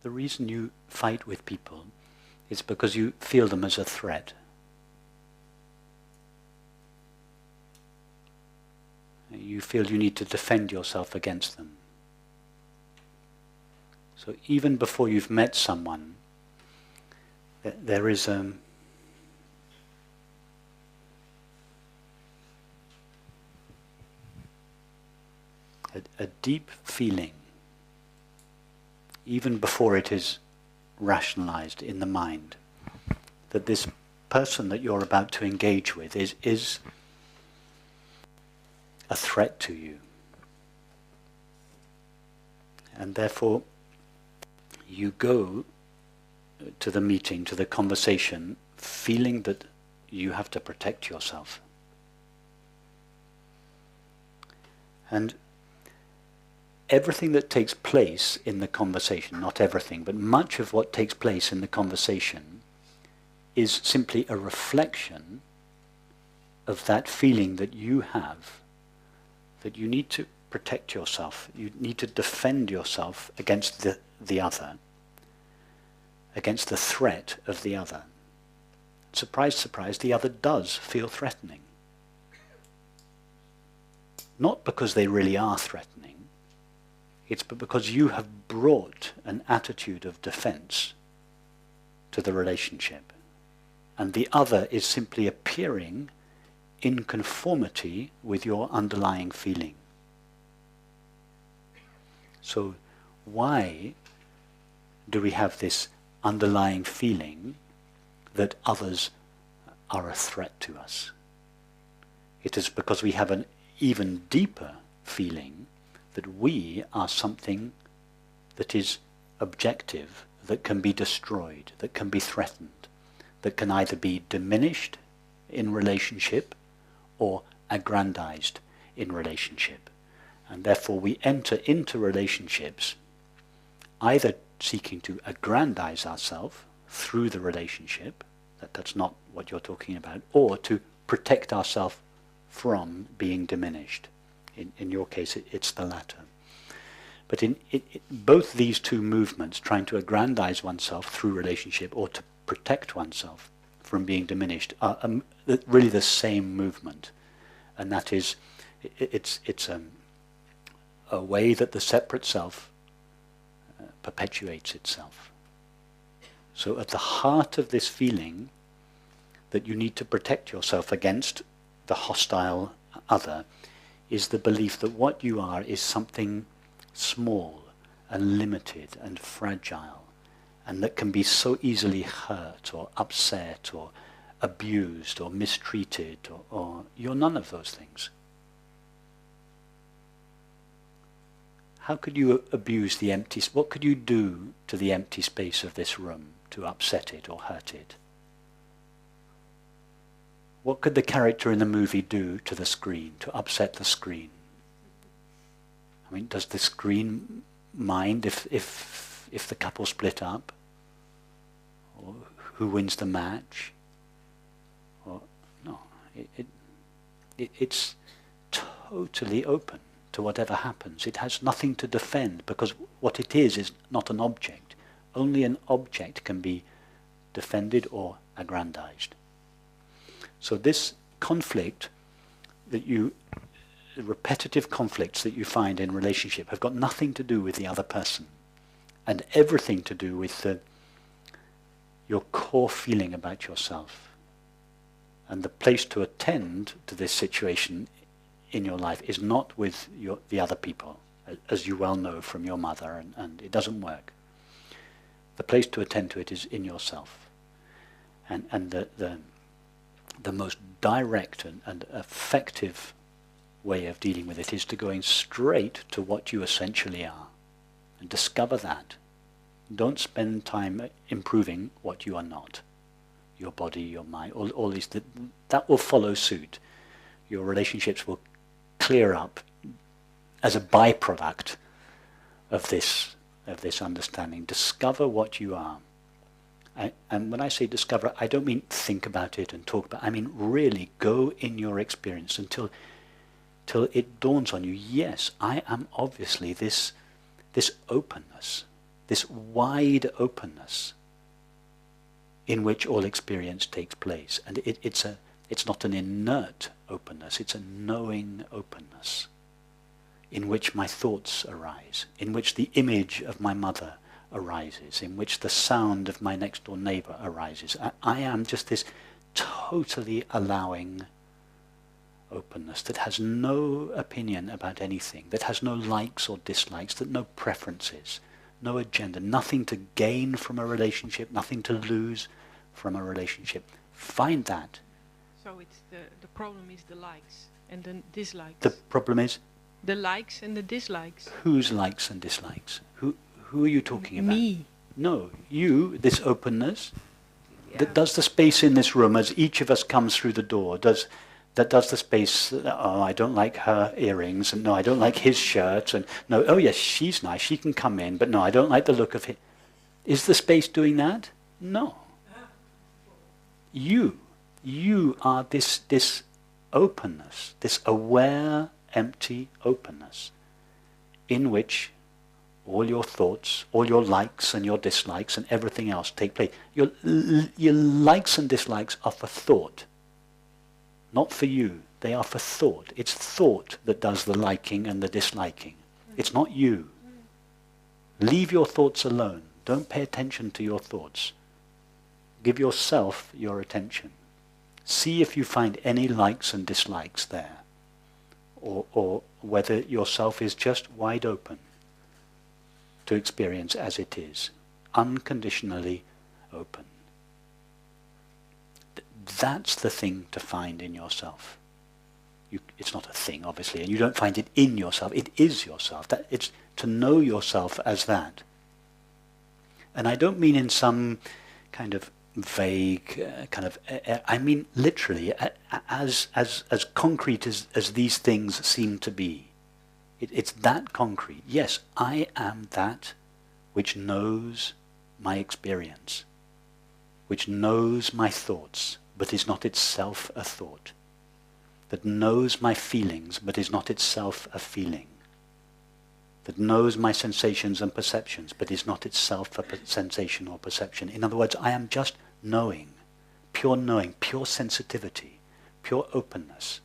The reason you fight with people is because you feel them as a threat. You feel you need to defend yourself against them. So even before you've met someone, there is a deep feeling, even before it is rationalized in the mind, that this person that you're about to engage with is a threat to you. And therefore, you go to the meeting, to the conversation, feeling that you have to protect yourself. And everything that takes place in the conversation, not everything, but much of what takes place in the conversation is simply a reflection of that feeling that you have, that you need to protect yourself, you need to defend yourself against the other, against the threat of the other. Surprise, surprise, the other does feel threatening. Not because they really are threatening, it's because you have brought an attitude of defense to the relationship. And the other is simply appearing in conformity with your underlying feeling. So why do we have this underlying feeling that others are a threat to us? It is because we have an even deeper feeling that we are something that is objective, that can be destroyed, that can be threatened, that can either be diminished in relationship or aggrandized in relationship. And therefore we enter into relationships either seeking to aggrandize ourselves through the relationship, that's not what you're talking about, or to protect ourselves from being diminished. In your case, it's the latter. But in both these two movements, trying to aggrandize oneself through relationship or to protect oneself from being diminished, are really the same movement. And that is, it's a way that the separate self perpetuates itself. So at the heart of this feeling that you need to protect yourself against the hostile other is the belief that what you are is something small and limited and fragile, and that can be so easily hurt or upset or abused or mistreated, or you're none of those things. How could you abuse the empty space? What could you do to the empty space of this room to upset it or hurt it? What could the character in the movie do to the screen, to upset the screen? I mean, does the screen mind if the couple split up? Or who wins the match? Or no, it's totally open to whatever happens. It has nothing to defend, because what it is not an object. Only an object can be defended or aggrandized. So this conflict the repetitive conflicts that you find in relationship have got nothing to do with the other person, and everything to do with your core feeling about yourself. And the place to attend to this situation in your life is not with the other people, as you well know from your mother, and it doesn't work. The place to attend to it is in yourself. And the most direct and effective way of dealing with it is to going straight to what you essentially are and discover that. Don't spend time improving what you are not. Your body, your mind, all these, that will follow suit. Your relationships will clear up as a byproduct of this understanding. Discover what you are. And when I say discover, I don't mean think about it and talk about it. I mean really go in your experience until it dawns on you, yes, I am obviously this openness, this wide openness in which all experience takes place. And it's not an inert openness, it's a knowing openness in which my thoughts arise, in which the image of my mother arises, in which the sound of my next door neighbor arises. I am just this totally allowing openness that has no opinion about anything, that has no likes or dislikes, that no preferences, no agenda, nothing to gain from a relationship, nothing to lose from a relationship. Find that. So it's the problem is the likes and the dislikes. The problem is? The likes and the dislikes. Whose likes and dislikes? Who are you talking about? Me. No, you, this openness. Yeah. Does the space in this room, as each of us comes through the door, does the space, oh, I don't like her earrings, and no, I don't like his shirt, and no, oh yes, she's nice, she can come in, but no, I don't like the look of it. Is the space doing that? No. You are this openness, this aware, empty openness, in which all your thoughts, all your likes and your dislikes and everything else take place. Your likes and dislikes are for thought, not for you. They are for thought. It's thought that does the liking and the disliking. It's not you. Leave your thoughts alone. Don't pay attention to your thoughts. Give yourself your attention. See if you find any likes and dislikes there, or whether yourself is just wide open to experience as it is, unconditionally open. That's the thing to find in yourself. It's not a thing, obviously, and you don't find it in yourself. It is yourself. It's to know yourself as that. And I don't mean in some kind of vague I mean literally as concrete as these things seem to be. It's that concrete. Yes, I am that which knows my experience, which knows my thoughts, but is not itself a thought, that knows my feelings, but is not itself a feeling, that knows my sensations and perceptions, but is not itself a sensation or perception. In other words, I am just knowing, pure sensitivity, pure openness.